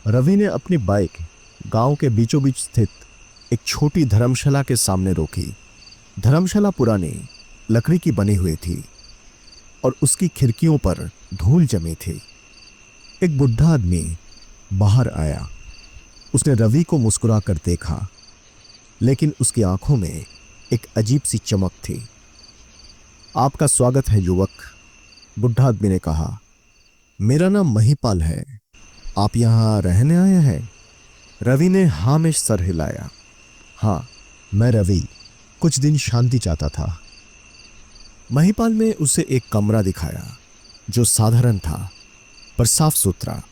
रवि ने अपनी बाइक गांव के बीचों बीच स्थित एक छोटी धर्मशाला के सामने रोकी। धर्मशाला पुरानी लकड़ी की बनी हुई थी और उसकी खिड़कियों पर धूल जमी थी। एक बुढ़ा आदमी बाहर आया। उसने रवि को मुस्कुराकर देखा, लेकिन उसकी आंखों में एक अजीब सी चमक थी। आपका स्वागत है युवक, बुढ़ा आदमी ने कहा। मेरा नाम महिपाल है। आप यहाँ रहने आए हैं? रवि ने हाँ में सर हिलाया। हाँ, मैं रवि कुछ दिन शांति चाहता था। महिपाल ने उसे एक कमरा दिखाया जो साधारण था पर साफ सुथरा।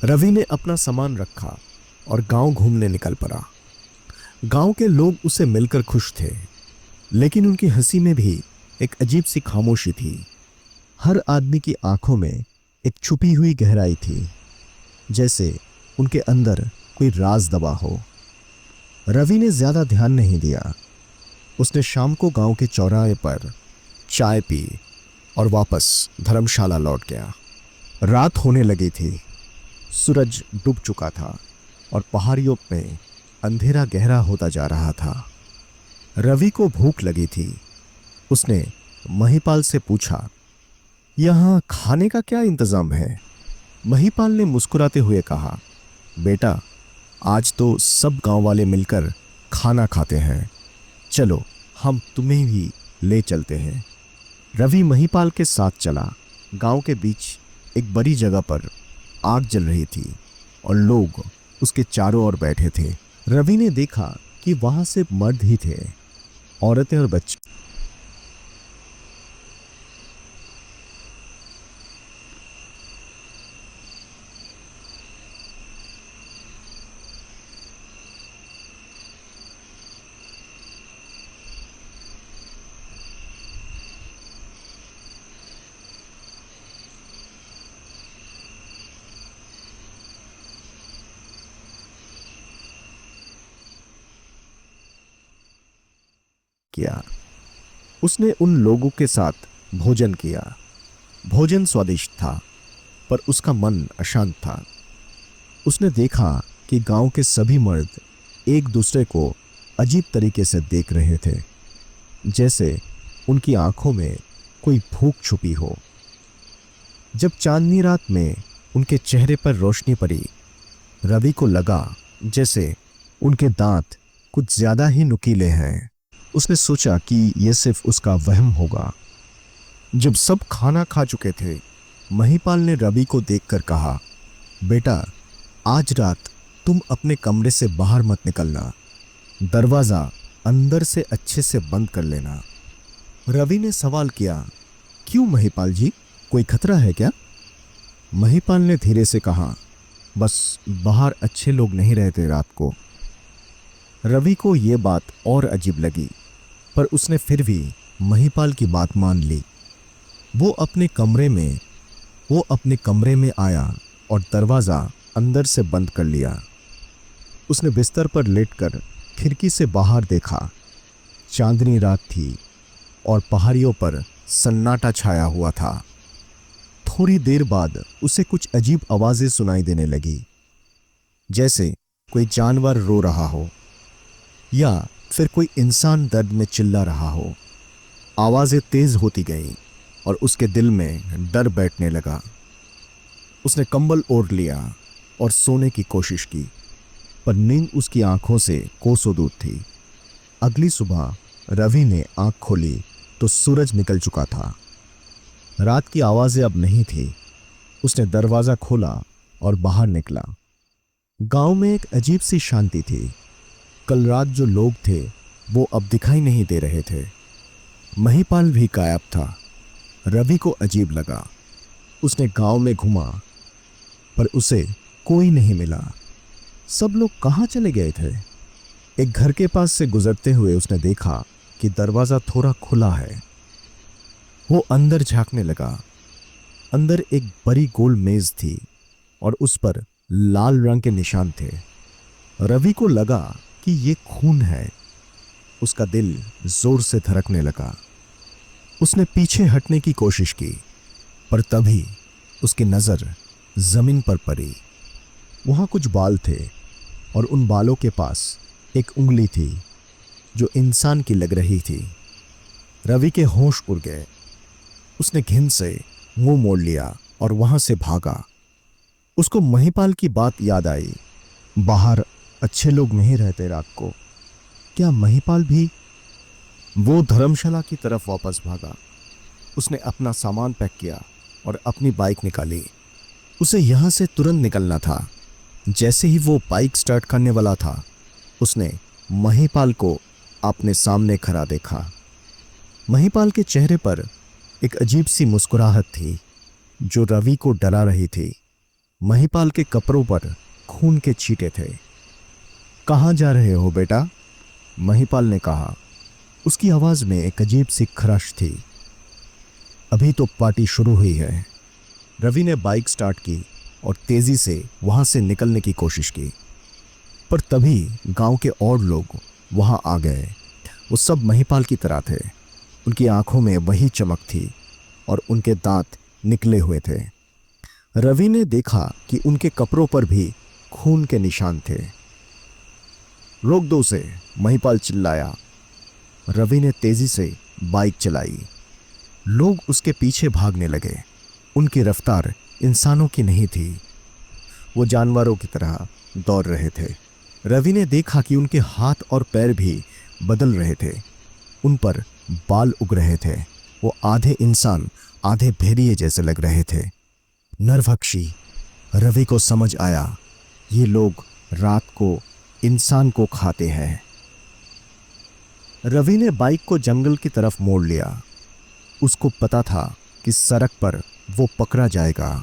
रवि ने अपना सामान रखा और गांव घूमने निकल पड़ा। गांव के लोग उसे मिलकर खुश थे, लेकिन उनकी हंसी में भी एक अजीब सी खामोशी थी। हर आदमी की आंखों में एक छुपी हुई गहराई थी, जैसे उनके अंदर कोई राज दबा हो। रवि ने ज्यादा ध्यान नहीं दिया। उसने शाम को गांव के चौराहे पर चाय पी और वापस धर्मशाला लौट गया। रात होने लगी थी। सूरज डूब चुका था और पहाड़ियों में अंधेरा गहरा होता जा रहा था। रवि को भूख लगी थी। उसने महिपाल से पूछा, यहाँ खाने का क्या इंतजाम है? महिपाल ने मुस्कुराते हुए कहा, बेटा, आज तो सब गांव वाले मिलकर खाना खाते हैं। चलो, हम तुम्हें भी ले चलते हैं। रवि महिपाल के साथ चला। गांव के बीच एक बड़ी जगह पर आग जल रही थी और लोग उसके चारों ओर बैठे थे। रवि ने देखा कि वहां सिर्फ मर्द ही थे, औरतें और बच्चे। किया उसने उन लोगों के साथ भोजन किया। भोजन स्वादिष्ट था, पर उसका मन अशांत था। उसने देखा कि गांव के सभी मर्द एक दूसरे को अजीब तरीके से देख रहे थे, जैसे उनकी आंखों में कोई भूख छुपी हो। जब चांदनी रात में उनके चेहरे पर रोशनी पड़ी, रवि को लगा जैसे उनके दांत कुछ ज्यादा ही नुकीले हैं। उसने सोचा कि यह सिर्फ उसका वहम होगा। जब सब खाना खा चुके थे, महिपाल ने रवि को देखकर कहा, बेटा, आज रात तुम अपने कमरे से बाहर मत निकलना। दरवाजा अंदर से अच्छे से बंद कर लेना। रवि ने सवाल किया, क्यों महिपाल जी, कोई खतरा है क्या? महिपाल ने धीरे से कहा, बस बाहर अच्छे लोग नहीं रहते रात को। रवि को यह बात और अजीब लगी, पर उसने फिर भी महिपाल की बात मान ली। वो अपने कमरे में आया और दरवाज़ा अंदर से बंद कर लिया। उसने बिस्तर पर लेटकर खिड़की से बाहर देखा। चांदनी रात थी और पहाड़ियों पर सन्नाटा छाया हुआ था। थोड़ी देर बाद उसे कुछ अजीब आवाज़ें सुनाई देने लगी, जैसे कोई जानवर रो रहा हो या फिर कोई इंसान दर्द में चिल्ला रहा हो। आवाज़ें तेज होती गईं और उसके दिल में डर बैठने लगा। उसने कंबल ओढ़ लिया और सोने की कोशिश की, पर नींद उसकी आंखों से कोसों दूर थी। अगली सुबह रवि ने आंख खोली तो सूरज निकल चुका था। रात की आवाज़ें अब नहीं थी। उसने दरवाज़ा खोला और बाहर निकला। गांव में एक अजीब सी शांति थी। कल रात जो लोग थे वो अब दिखाई नहीं दे रहे थे। महिपाल भी गायब था। रवि को अजीब लगा। उसने गांव में घूमा, पर उसे कोई नहीं मिला। सब लोग कहाँ चले गए थे? एक घर के पास से गुजरते हुए उसने देखा कि दरवाज़ा थोड़ा खुला है। वो अंदर झांकने लगा। अंदर एक बड़ी गोल मेज थी और उस पर लाल रंग के निशान थे। रवि को लगा कि ये खून है। उसका दिल जोर से धड़कने लगा। उसने पीछे हटने की कोशिश की, पर तभी उसकी नजर जमीन पर पड़ी। वहाँ कुछ बाल थे और उन बालों के पास एक उंगली थी जो इंसान की लग रही थी। रवि के होश उड़ गए। उसने घिन से मुंह मोड़ लिया और वहां से भागा। उसको महिपाल की बात याद आई। बाहर अच्छे लोग नहीं रहते रात को। क्या महिपाल भी? वो धर्मशाला की तरफ वापस भागा। उसने अपना सामान पैक किया और अपनी बाइक निकाली। उसे यहां से तुरंत निकलना था। जैसे ही वो बाइक स्टार्ट करने वाला था, उसने महिपाल को अपने सामने खड़ा देखा। महिपाल के चेहरे पर एक अजीब सी मुस्कुराहट थी जो रवि को डरा रही थी। महिपाल के कपड़ों पर खून के छींटे थे। कहाँ जा रहे हो बेटा? महिपाल ने कहा। उसकी आवाज में एक अजीब सी खराश थी। अभी तो पार्टी शुरू हुई है। रवि ने बाइक स्टार्ट की और तेजी से वहां से निकलने की कोशिश की, पर तभी गांव के और लोग वहां आ गए। वो सब महिपाल की तरह थे। उनकी आंखों में वही चमक थी और उनके दांत निकले हुए थे। रवि ने देखा कि उनके कपड़ों पर भी खून के निशान थे। रोक दो उसे, महिपाल चिल्लाया। रवि ने तेजी से बाइक चलाई। लोग उसके पीछे भागने लगे। उनकी रफ्तार इंसानों की नहीं थी। वो जानवरों की तरह दौड़ रहे थे। रवि ने देखा कि उनके हाथ और पैर भी बदल रहे थे। उन पर बाल उग रहे थे। वो आधे इंसान आधे भेड़िए जैसे लग रहे थे। नरभक्षी। रवि को समझ आया, ये लोग रात को इंसान को खाते हैं। रवि ने बाइक को जंगल की तरफ मोड़ लिया। उसको पता था कि सड़क पर वो पकड़ा जाएगा।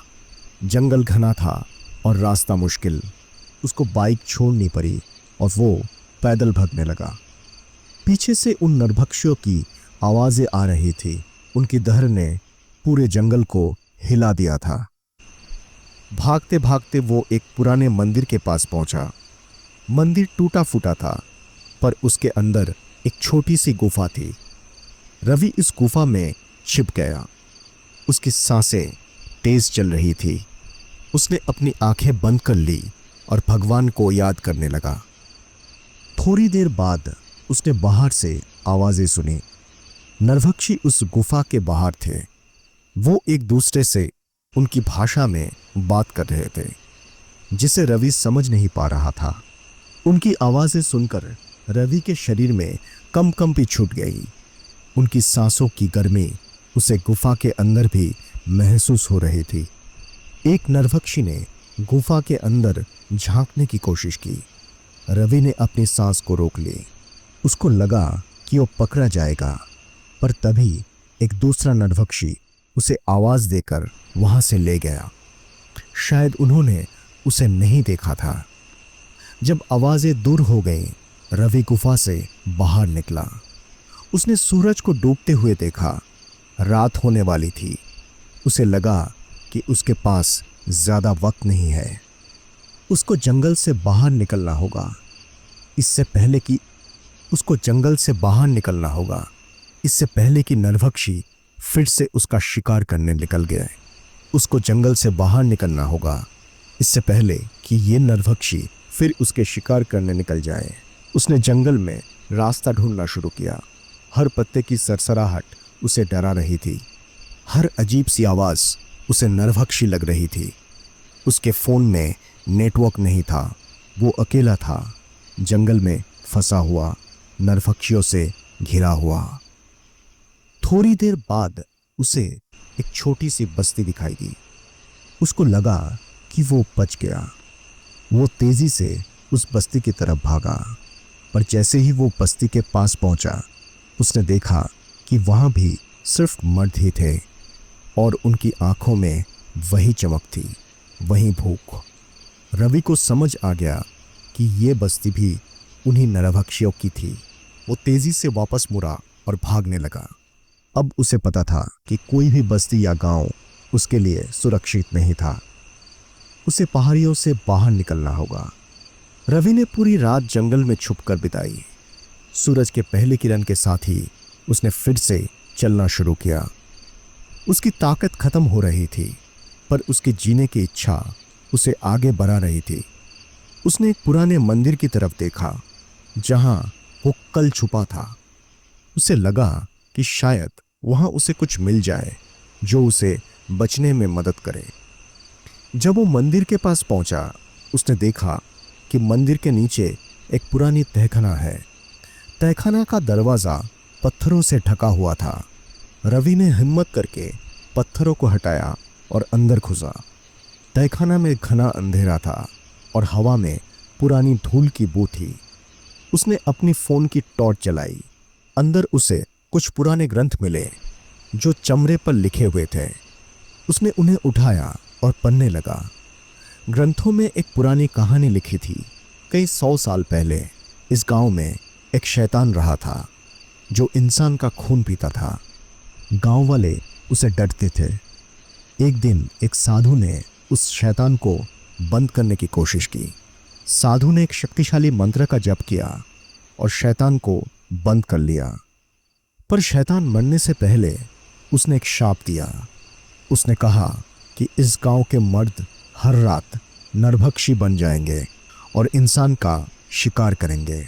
जंगल घना था और रास्ता मुश्किल। उसको बाइक छोड़नी पड़ी और वो पैदल भागने लगा। पीछे से उन नरभक्षियों की आवाजें आ रही थी। उनकी दहर ने पूरे जंगल को हिला दिया था। भागते भागते वो एक पुराने मंदिर के पास पहुंचा। मंदिर टूटा फूटा था, पर उसके अंदर एक छोटी सी गुफा थी। रवि इस गुफा में छिप गया। उसकी सांसें तेज चल रही थी। उसने अपनी आंखें बंद कर ली और भगवान को याद करने लगा। थोड़ी देर बाद उसने बाहर से आवाजें सुनी। नरभक्षी उस गुफा के बाहर थे। वो एक दूसरे से उनकी भाषा में बात कर रहे थे, जिसे रवि समझ नहीं पा रहा था। उनकी आवाजें सुनकर रवि के शरीर में कंपी छूट गई। उनकी सांसों की गर्मी उसे गुफा के अंदर भी महसूस हो रही थी। एक नरभक्षी ने गुफा के अंदर झांकने की कोशिश की। रवि ने अपनी सांस को रोक ली। उसको लगा कि वो पकड़ा जाएगा, पर तभी एक दूसरा नरभक्षी उसे आवाज देकर वहां से ले गया। शायद उन्होंने उसे नहीं देखा था। जब आवाजें दूर हो गईं, रवि गुफा से बाहर निकला। उसने सूरज को डूबते हुए देखा। रात होने वाली थी। उसे लगा कि उसके पास ज्यादा वक्त नहीं है। उसको जंगल से बाहर निकलना होगा। इससे पहले कि नरभक्षी फिर से उसका शिकार करने निकल गए। उसको जंगल से बाहर निकलना होगा, इससे पहले कि ये नरभक्षी फिर उसके शिकार करने निकल जाए। उसने जंगल में रास्ता ढूंढना शुरू किया। हर पत्ते की सरसराहट उसे डरा रही थी। हर अजीब सी आवाज उसे नरभक्षी लग रही थी। उसके फोन में नेटवर्क नहीं था। वो अकेला था, जंगल में फंसा हुआ, नरभक्षियों से घिरा हुआ। थोड़ी देर बाद उसे एक छोटी सी बस्ती दिखाई दी। उसको लगा कि वो बच गया। वो तेजी से उस बस्ती की तरफ भागा, पर जैसे ही वो बस्ती के पास पहुंचा, उसने देखा कि वहां भी सिर्फ मर्द ही थे और उनकी आंखों में वही चमक थी, वही भूख। रवि को समझ आ गया कि ये बस्ती भी उन्हीं नरभक्षियों की थी। वो तेजी से वापस मुड़ा और भागने लगा। अब उसे पता था कि कोई भी बस्ती या गांव उसके लिए सुरक्षित नहीं था। उसे पहाड़ियों से बाहर निकलना होगा। रवि ने पूरी रात जंगल में छुपकर बिताई। सूरज के पहले किरण के साथ ही उसने फिर से चलना शुरू किया। उसकी ताकत खत्म हो रही थी, पर उसकी जीने की इच्छा उसे आगे बढ़ा रही थी। उसने एक पुराने मंदिर की तरफ देखा जहां वो कल छुपा था। उसे लगा कि शायद वहां उसे कुछ मिल जाए जो उसे बचने में मदद करे। जब वो मंदिर के पास पहुंचा, उसने देखा कि मंदिर के नीचे एक पुरानी तहखाना है। तहखाना का दरवाजा पत्थरों से ढका हुआ था। रवि ने हिम्मत करके पत्थरों को हटाया और अंदर घुसा। तहखाना में घना अंधेरा था और हवा में पुरानी धूल की बू थी। उसने अपनी फोन की टॉर्च जलाई। अंदर उसे कुछ पुराने ग्रंथ मिले जो चमड़े पर लिखे हुए थे। उसने उन्हें उठाया और पढ़ने लगा। ग्रंथों में एक पुरानी कहानी लिखी थी। कई 100 साल पहले इस गांव में एक शैतान रहा था जो इंसान का खून पीता था। गांव वाले उसे डरते थे। एक दिन एक साधु ने उस शैतान को बंद करने की कोशिश की। साधु ने एक शक्तिशाली मंत्र का जप किया और शैतान को बंद कर लिया। पर शैतान मरने से पहले उसने एक शाप दिया। उसने कहा कि इस गांव के मर्द हर रात नरभक्षी बन जाएंगे और इंसान का शिकार करेंगे,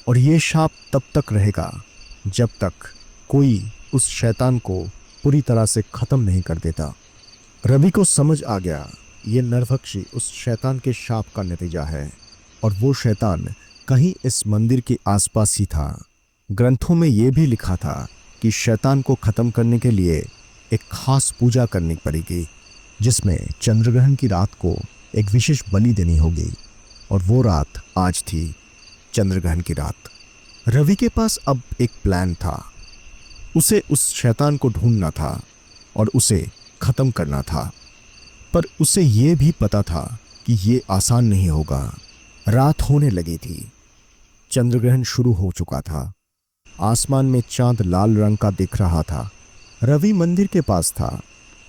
और ये शाप तब तक रहेगा जब तक कोई उस शैतान को पूरी तरह से खत्म नहीं कर देता। रवि को समझ आ गया ये नरभक्षी उस शैतान के शाप का नतीजा है, और वो शैतान कहीं इस मंदिर के आसपास ही था। ग्रंथों में ये भी लिखा था कि शैतान को खत्म करने के लिए एक खास पूजा करनी पड़ेगी, जिसमें चंद्रग्रहण की रात को एक विशेष बलि देनी होगी, और वो रात आज थी, चंद्रग्रहण की रात। रवि के पास अब एक प्लान था। उसे उस शैतान को ढूंढना था और उसे खत्म करना था, पर उसे ये भी पता था कि ये आसान नहीं होगा। रात होने लगी थी। चंद्रग्रहण शुरू हो चुका था। आसमान में चांद लाल रंग का दिख रहा था। रवि मंदिर के पास था,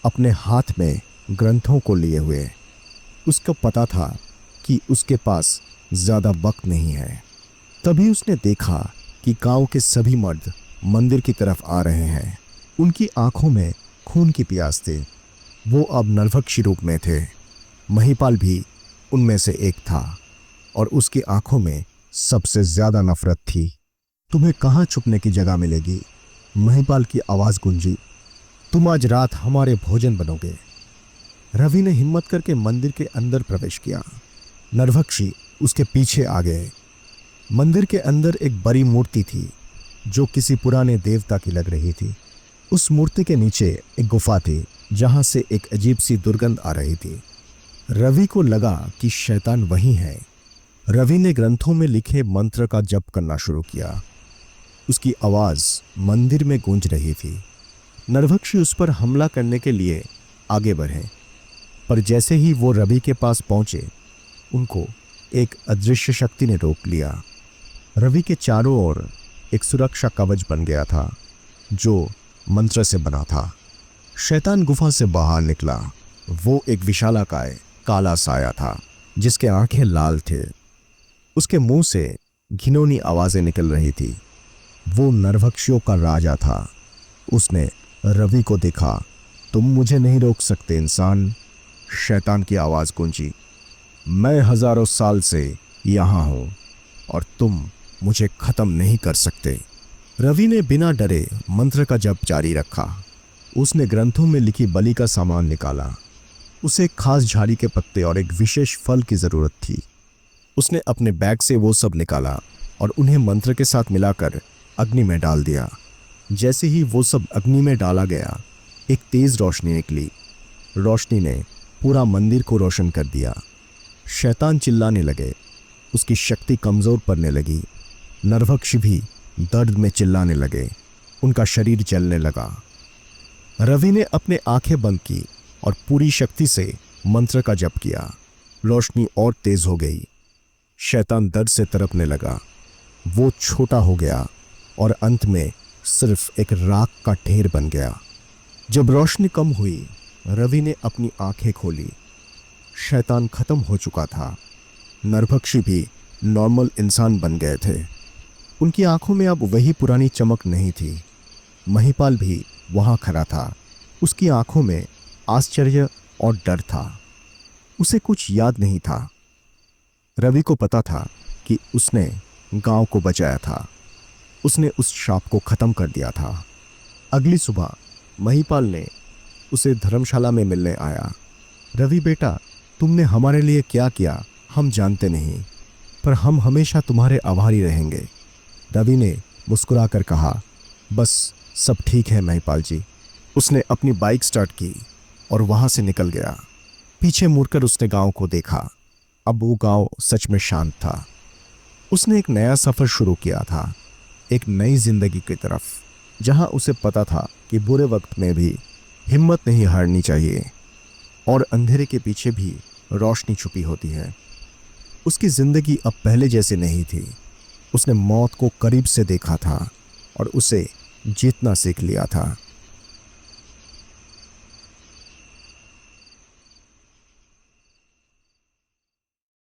अपने हाथ में ग्रंथों को लिए हुए। उसको पता था कि उसके पास ज्यादा वक्त नहीं है। तभी उसने देखा कि गांव के सभी मर्द मंदिर की तरफ आ रहे हैं। उनकी आंखों में खून की प्यास थी। वो अब नरभक्षी रूप में थे। महिपाल भी उनमें से एक था और उसकी आंखों में सबसे ज्यादा नफरत थी। तुम्हें कहाँ छुपने की जगह मिलेगी? महिपाल की आवाज गूंजी। तुम आज रात हमारे भोजन बनोगे। रवि ने हिम्मत करके मंदिर के अंदर प्रवेश किया। नरभक्षी उसके पीछे आ गए। मंदिर के अंदर एक बड़ी मूर्ति थी जो किसी पुराने देवता की लग रही थी। उस मूर्ति के नीचे एक गुफा थी जहां से एक अजीब सी दुर्गंध आ रही थी। रवि को लगा कि शैतान वही है। रवि ने ग्रंथों में लिखे मंत्र का जप करना शुरू किया। उसकी आवाज मंदिर में गूंज रही थी। नरभक्षी उस पर हमला करने के लिए आगे बढ़े, पर जैसे ही वो रवि के पास पहुंचे, उनको एक अदृश्य शक्ति ने रोक लिया। रवि के चारों ओर एक सुरक्षा कवच बन गया था जो मंत्र से बना था। शैतान गुफा से बाहर निकला। वो एक विशालाकाय काला साया था जिसके आंखें लाल थे। उसके मुंह से घिनौनी आवाजें निकल रही थी। वो नरभक्षियों का राजा था। उसने रवि को देखा। तुम मुझे नहीं रोक सकते इंसान, शैतान की आवाज गूंजी। मैं हजारों साल से यहां हूं और तुम मुझे खत्म नहीं कर सकते। रवि ने बिना डरे मंत्र का जप जारी रखा। उसने ग्रंथों में लिखी बलि का सामान निकाला। उसे एक खास झाड़ी के पत्ते और एक विशेष फल की जरूरत थी। उसने अपने बैग से वो सब निकाला और उन्हें मंत्र के साथ मिलाकर अग्नि में डाल दिया। जैसे ही वो सब अग्नि में डाला गया, एक तेज रोशनी निकली। रोशनी ने पूरा मंदिर को रोशन कर दिया। शैतान चिल्लाने लगे। उसकी शक्ति कमजोर पड़ने लगी। नरभक्षी भी दर्द में चिल्लाने लगे। उनका शरीर जलने लगा। रवि ने अपने आंखें बंद की और पूरी शक्ति से मंत्र का जप किया। रोशनी और तेज हो गई। शैतान दर्द से तड़पने लगा। वो छोटा हो गया और अंत में सिर्फ एक राख का ढेर बन गया। जब रोशनी कम हुई, रवि ने अपनी आंखें खोली। शैतान खत्म हो चुका था। नरभक्षी भी नॉर्मल इंसान बन गए थे। उनकी आंखों में अब वही पुरानी चमक नहीं थी। महिपाल भी वहां खड़ा था। उसकी आंखों में आश्चर्य और डर था। उसे कुछ याद नहीं था। रवि को पता था कि उसने गांव को बचाया था। उसने उस शाप को खत्म कर दिया था। अगली सुबह महिपाल ने उसे धर्मशाला में मिलने आया। रवि बेटा, तुमने हमारे लिए क्या किया हम जानते नहीं, पर हम हमेशा तुम्हारे आभारी रहेंगे। रवि ने मुस्कुराकर कहा, बस सब ठीक है महिपाल जी। उसने अपनी बाइक स्टार्ट की और वहां से निकल गया। पीछे मुड़कर उसने गांव को देखा। अब वो गांव सच में शांत था। उसने एक नया सफर शुरू किया था, एक नई जिंदगी की तरफ, जहां उसे पता था कि बुरे वक्त में भी हिम्मत नहीं हारनी चाहिए और अंधेरे के पीछे भी रोशनी छुपी होती है। उसकी जिंदगी अब पहले जैसी नहीं थी। उसने मौत को करीब से देखा था और उसे जीतना सीख लिया था।